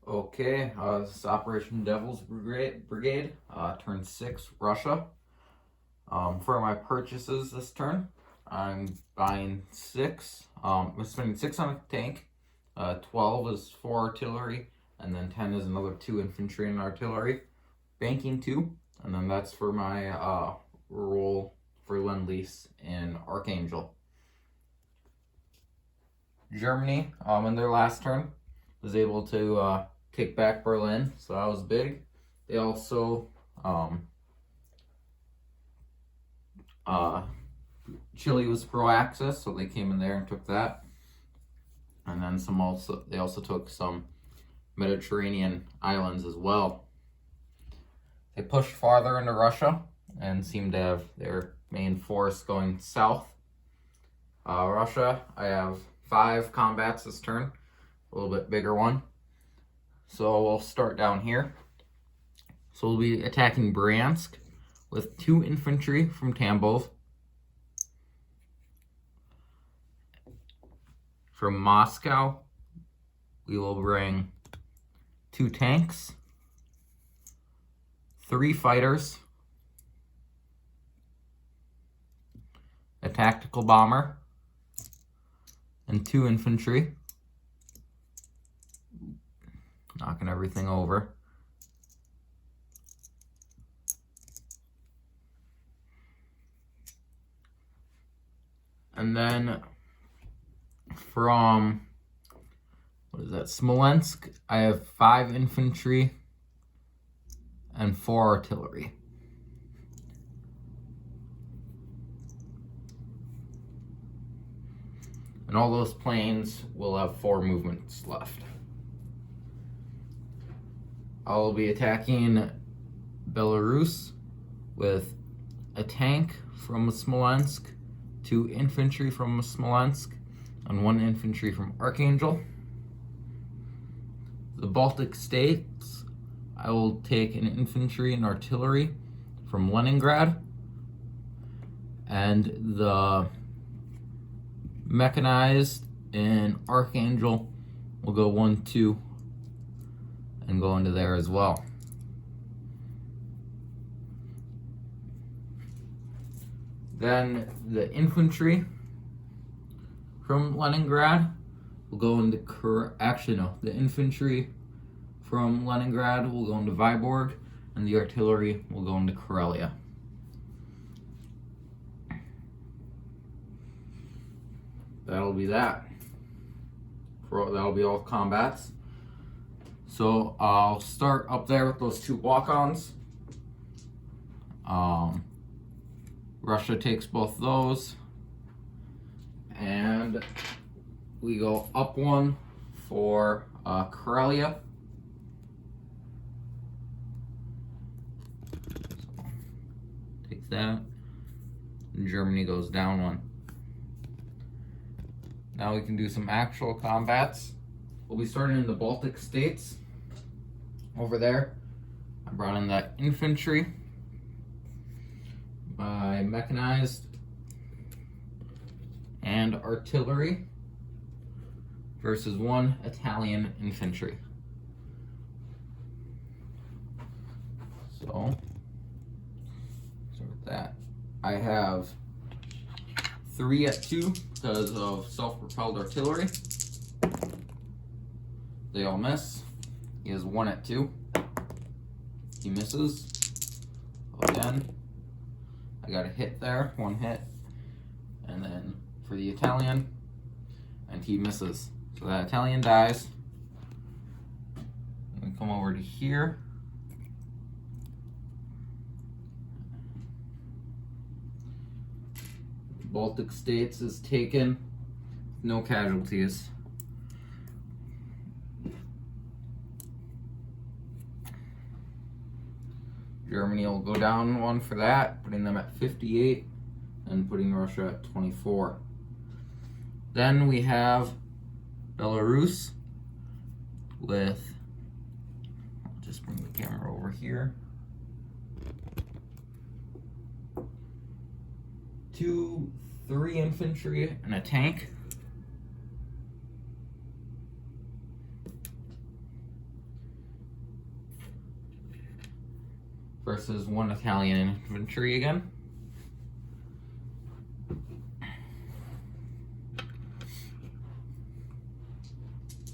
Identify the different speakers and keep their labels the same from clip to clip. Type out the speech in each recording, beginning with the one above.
Speaker 1: Okay, this is Operation Devil's Brigade, turn 6, Russia. For my purchases this turn, I'm buying 6. I'm spending 6 on a tank, 12 is 4 artillery, and then 10 is another 2 infantry and artillery. Banking 2, and then that's for my role for Lend-Lease in Archangel. Germany, in their last turn, was able to take back Berlin, so that was big. They also Chile was pro-Axis, so they came in there and took that. And then they also took some Mediterranean islands as well. They pushed farther into Russia and seemed to have their main force going south. Russia, I have 5 combats this turn, a little bit bigger one. So we'll start down here. So we'll be attacking Bryansk with 2 infantry from Tambov. From Moscow, we will bring 2 tanks, 3 fighters, a tactical bomber, and 2 infantry. Knocking everything over. And then from, Smolensk, I have 5 infantry and 4 artillery. And all those planes will have 4 movements left. I'll be attacking Belarus with a tank from Smolensk, 2 infantry from Smolensk, and 1 infantry from Archangel. The Baltic states, I will take an infantry and artillery from Leningrad, and the mechanized in Archangel will go 1, 2, and go into there as well. Then the infantry from Leningrad will go into the infantry from Leningrad will go into Vyborg, and the artillery will go into Karelia. That'll be that. That'll be all combats. So I'll start up there with those 2 walk-ons. Russia takes both those. And we go up 1 for Karelia. So, take that. And Germany goes down 1. Now we can do some actual combats. We'll be starting in the Baltic states. Over there, I brought in that infantry, my mechanized, and artillery versus 1 Italian infantry. So, start with that. I have 3 at 2 because of self-propelled artillery. They all miss. He has 1 at 2. He misses. Again. I got a hit there, 1 hit. And then for the Italian, and he misses. So that Italian dies. And we come over to here. Baltic states is taken. No casualties. Germany will go down 1 for that, putting them at 58 and putting Russia at 24. Then we have Belarus with, I'll just bring the camera over here, 2, 3 infantry and a tank. versus 1 Italian infantry again.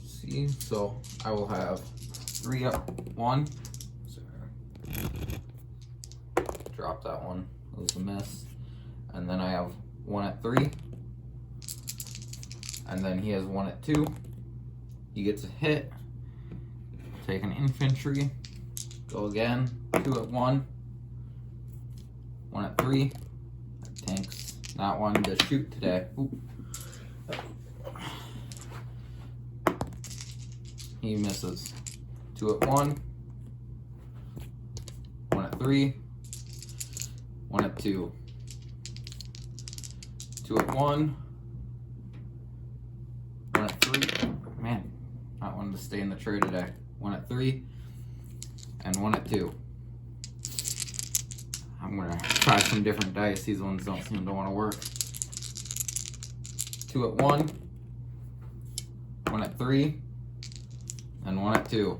Speaker 1: See, so I will have 3 up 1. Sorry. Drop that one. It was a miss. And then I have 1 at 3. And then he has 1 at 2. He gets a hit. Take an infantry. Go again. 2 at 1. 1 at 3. Tanks not wanting to shoot today. Oop. He misses. 2 at 1. 1 at 3. 1 at 2. 2 at 1. 1 at 3. Man, not wanting to stay in the tray today. 1 at 3. And 1 at 2. I'm gonna try some different dice. These ones don't seem to want to work. 2 at 1. 1 at 3. And 1 at 2.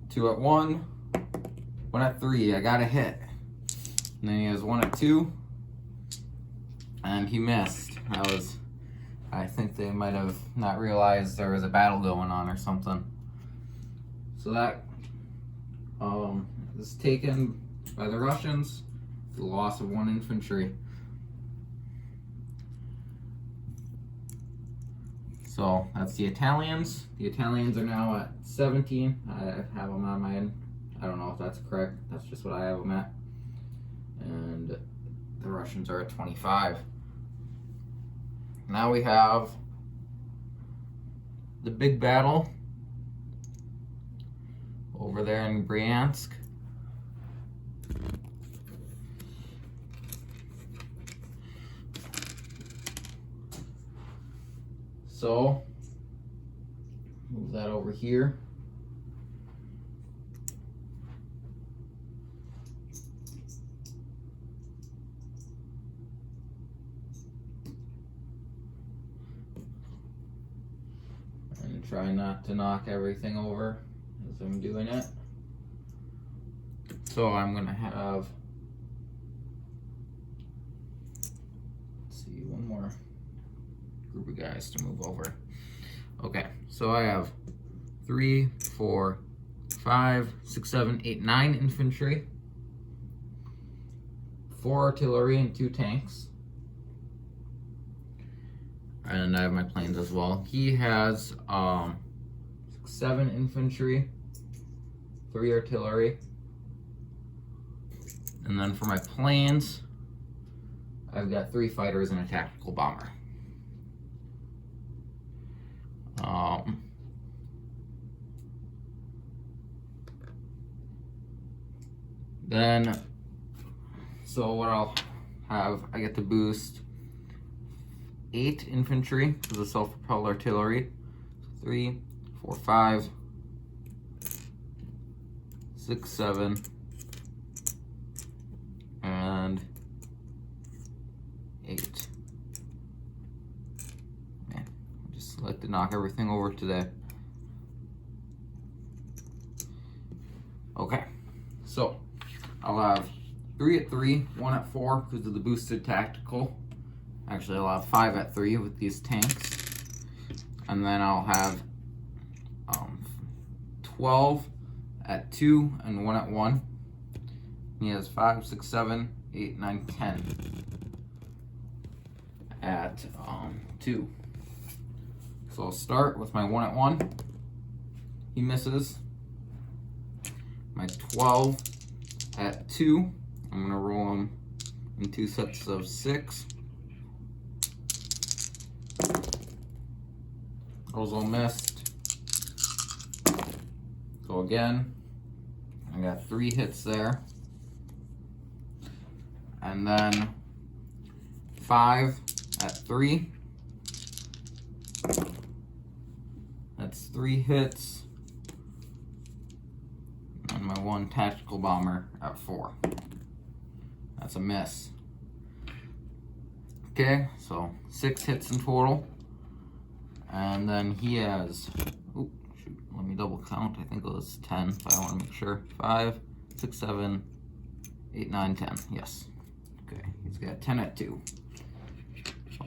Speaker 1: 2 at 1. 1 at 3. I got a hit. And then he has 1 at 2. And he missed. That was, I think they might have not realized there was a battle going on or something. So that is taken by the Russians. The loss of 1 infantry. So that's the Italians. The Italians are now at 17. I have them on my end. I don't know if that's correct. That's just what I have them at. And the Russians are at 25. Now we have the big battle over there in Bryansk. So, move that over here. And try not to knock everything over as I'm doing it. So I'm gonna have, let's see, one more group of guys to move over. Okay, so I have 3, 4, 5, 6, 7, 8, 9 infantry, 4 artillery, and 2 tanks. And I have my planes as well. He has 7 infantry, 3 artillery. And then for my planes, I've got 3 fighters and a tactical bomber. Then, so what I'll have, I get to boost 8 infantry for the self-propelled artillery. 3, 4, 5, 6, 7, and 8. Man, I just like to knock everything over today. Okay, so I'll have 3 at 3, 1 at 4 because of the boosted tactical. Actually, I'll have 5 at 3 with these tanks. And then I'll have 12 at 2 and 1 at 1. He has 5, 6, 7, 8, 9, 10 at 2. So I'll start with my 1 at 1. He misses. My 12 at 2. I'm going to roll him in 2 sets of 6. Those all missed. So again, I got 3 hits there. And then 5 at 3. That's 3 hits. And my 1 tactical bomber at 4. That's a miss. Okay, so 6 hits in total. And then he has, oh, shoot. let me double count. I think it was 10, but I want to make sure. 5, 6, 7, 8, 9, 10. Yes. Okay, he's got 10 at 2.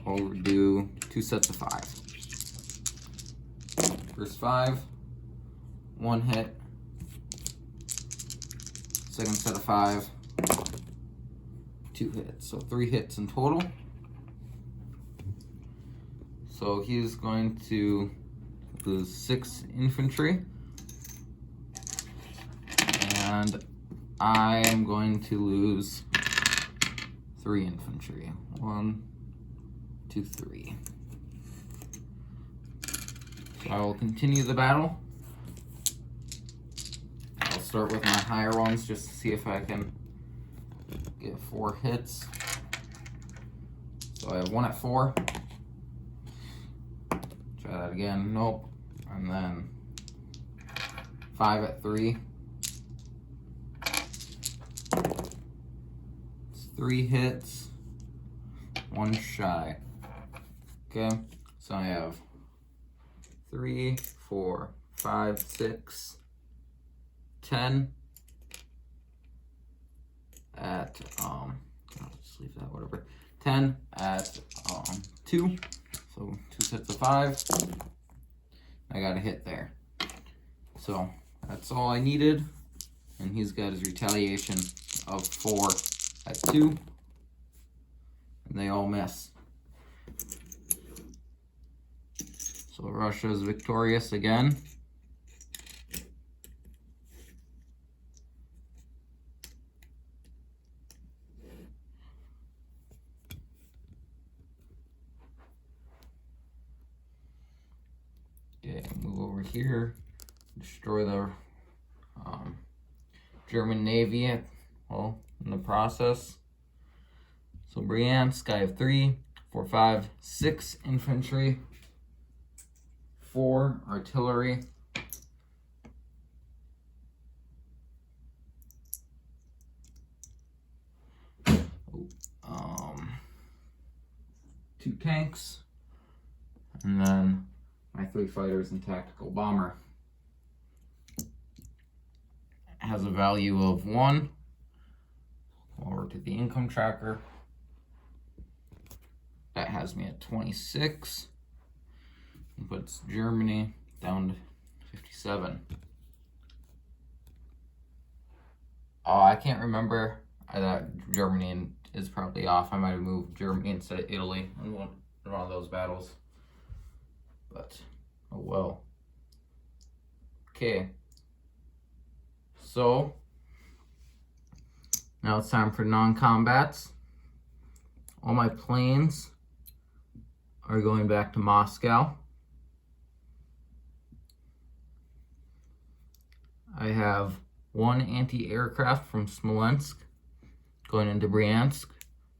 Speaker 1: I'll do 2 sets of 5. First 5, 1 hit. Second set of 5, 2 hits. So 3 hits in total. So he's going to lose 6 infantry. And I am going to lose 3 infantry. 1, 2, 3. So I will continue the battle. I'll start with my higher ones just to see if I can get 4 hits. So I have 1 at 4. Try that again. Nope. And then 5 at 3. It's 3 hits. 1 shy. Okay. So I have 3, 4, 5, 6, 10 at I'll just leave that, whatever. 10 at 2. So 2 sets of 5. I got a hit there. So that's all I needed. And he's got his retaliation of 4 at 2. And they all miss. So Russia is victorious again. Okay, move over here. Destroy the German Navy, well, in the process. So Bryansk, I have 3, 4, 5, 6 infantry, 4 artillery, 2 tanks, and then my 3 fighters and tactical bomber. It has a value of 1. Over to the income tracker. That has me at 26. And puts Germany down to 57. Oh, I can't remember. I thought Germany is probably off. I might have moved Germany instead of Italy in one of those battles. But, oh well. Okay. So, now it's time for non-combats. All my planes are going back to Moscow. I have 1 anti-aircraft from Smolensk going into Bryansk.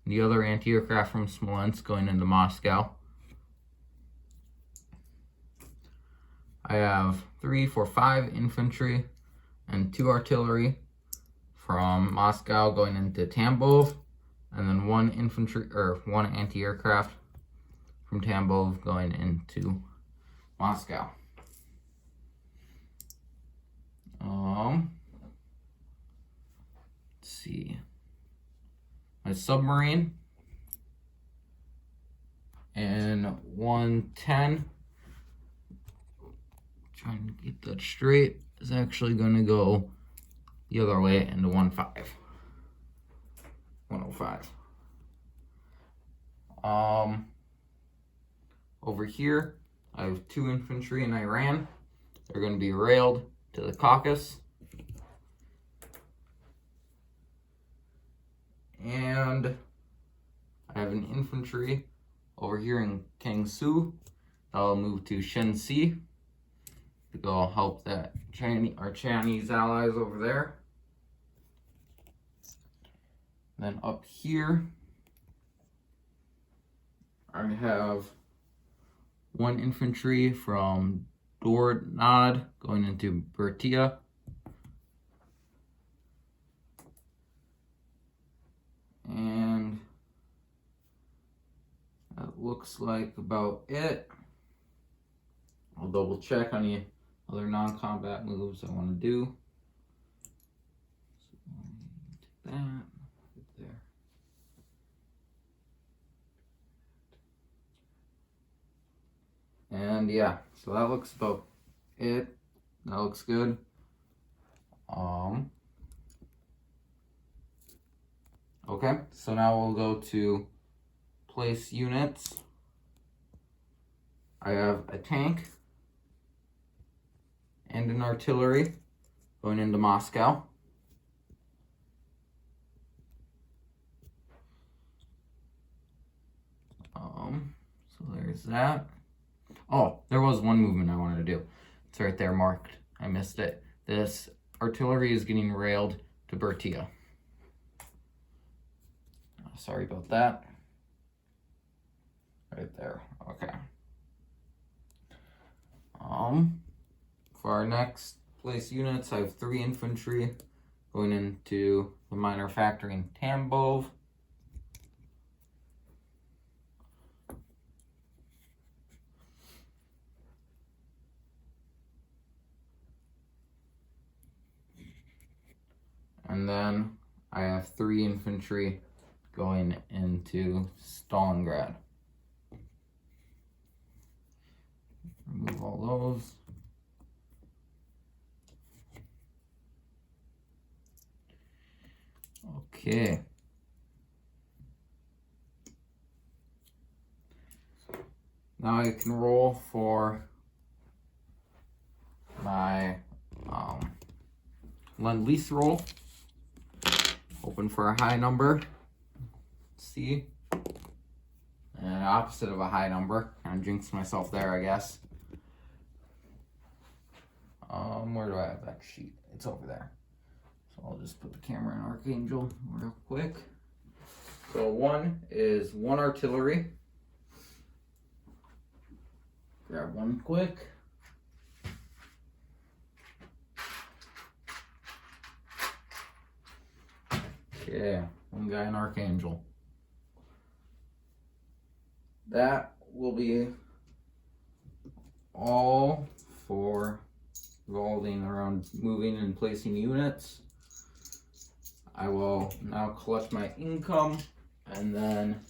Speaker 1: The other anti-aircraft from Smolensk going into Moscow. I have 3, 4, 5 infantry and 2 artillery from Moscow going into Tambov, and then 1 infantry or 1 anti-aircraft from Tambov going into Moscow. Let's see. My submarine in 110. Trying to get that straight. Is actually going to go the other way into 105. Over here, I have 2 infantry in Iran. They're going to be railed to the Caucasus. And I have an infantry over here in Kangsu. I'll move to Shenxi to go help our Chinese allies over there. Then up here, I have 1 infantry from Dornod going into Bertia. And that looks like about it. I'll double check on other non-combat moves I want to do. So take that right there. And yeah, so that looks about it. That looks good. Okay, so now we'll go to place units. I have a tank and an artillery going into Moscow. So there's that. Oh, there was one movement I wanted to do. It's right there marked. I missed it. This artillery is getting railed to Bertia. Sorry about that. Right there. Okay. For our next place units, I have 3 infantry going into the minor factory in Tambov. And then I have 3 infantry going into Stalingrad. Remove all those. Okay. Now I can roll for my Lend-Lease roll. Hoping for a high number. C. And opposite of a high number. I jinxed myself there, I guess. Where do I have that sheet? It's over there. So I'll just put the camera in Archangel real quick. So 1 is 1 artillery. Grab 1 quick. Okay, 1 guy in Archangel. That will be all for revolving around moving and placing units. I will now collect my income and then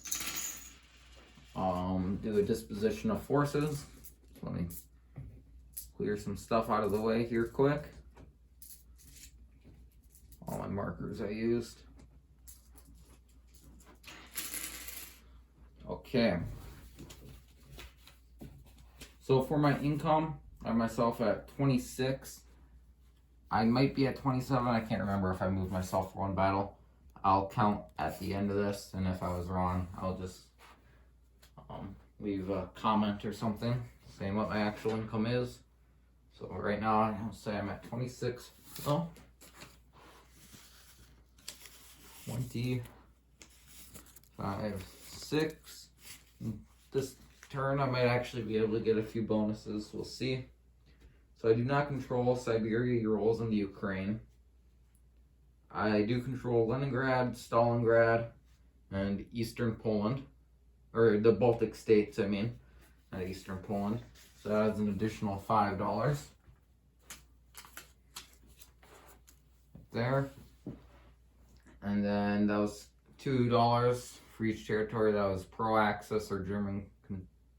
Speaker 1: do a disposition of forces. Let me clear some stuff out of the way here quick. All my markers I used. Okay. So for my income, I have myself at 26. I might be at 27. I can't remember if I moved myself for 1 battle. I'll count at the end of this, and if I was wrong, I'll just leave a comment or something saying what my actual income is. So right now, I'll say I'm at 26. Oh, 25, 6. This turn, I might actually be able to get a few bonuses. We'll see. So I do not control Siberia, Urals, and the Ukraine. I do control Leningrad, Stalingrad, and Eastern Poland. Or the Baltic states, I mean. Not Eastern Poland. So that adds an additional $5. Right there. And then that was $2 for each territory that was pro-Axis or German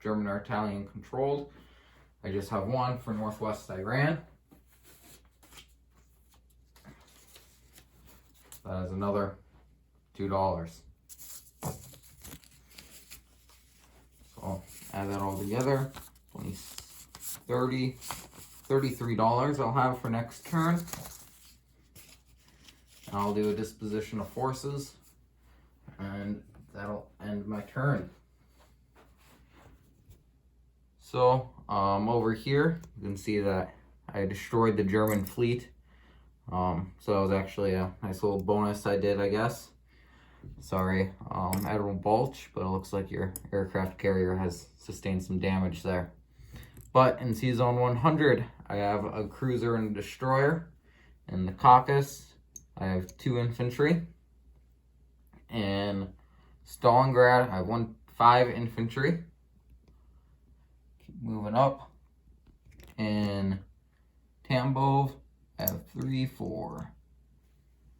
Speaker 1: or Italian controlled. I just have 1 for Northwest Iran. That is another $2. So I'll add that all together. 20, 30, $33 I'll have for next turn. And I'll do a disposition of forces. And that'll end my turn. So, over here, you can see that I destroyed the German fleet. So that was actually a nice little bonus I did, I guess. Sorry, Admiral Balch, but it looks like your aircraft carrier has sustained some damage there. But in C-Zone 100, I have a cruiser and a destroyer. In the Caucasus, I have 2 infantry. In Stalingrad, I have 5 infantry. Keep moving up. In Tambov. I have 3, 4,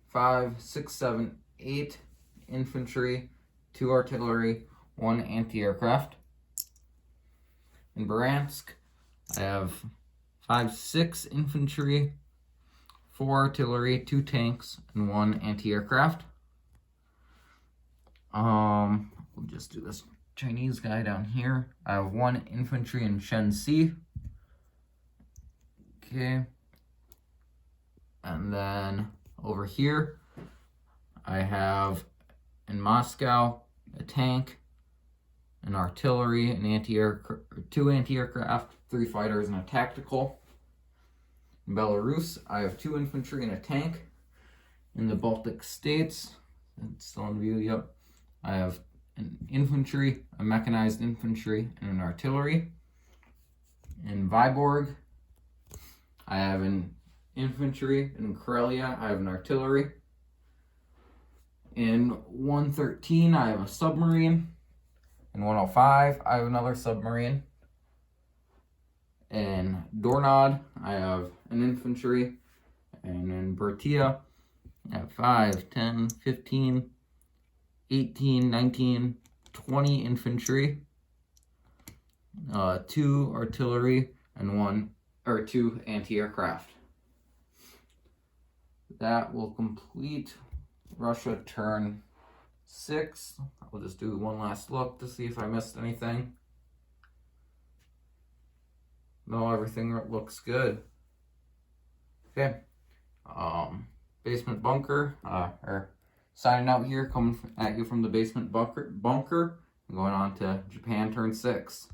Speaker 1: 5, 6, 7, 8 infantry, 2 artillery, 1 anti-aircraft. In Bryansk, I have 5, 6 infantry, 4 artillery, 2 tanks, and 1 anti-aircraft. We'll just do this Chinese guy down here. I have 1 infantry in Shenxi. Okay. And then over here, I have in Moscow a tank, an artillery, an 2 anti-aircraft, 3 fighters, and a tactical. In Belarus, I have 2 infantry and a tank. In the Baltic states, it's still in view, yep. I have an infantry, a mechanized infantry, and an artillery. In Vyborg, I have an infantry. In Karelia, I have an artillery. In 113, I have a submarine. In 105, I have another submarine. In Dornod, I have an infantry. And in Bertia, I have 5, 10, 15, 18, 19, 20 infantry, 2 artillery, and 2 anti-aircraft. That will complete Russia turn 6. I'll just do one last look to see if I missed anything. No, everything looks good. Okay. Basement bunker, or signing out here, coming at you from the basement bunker, going on to Japan turn 6.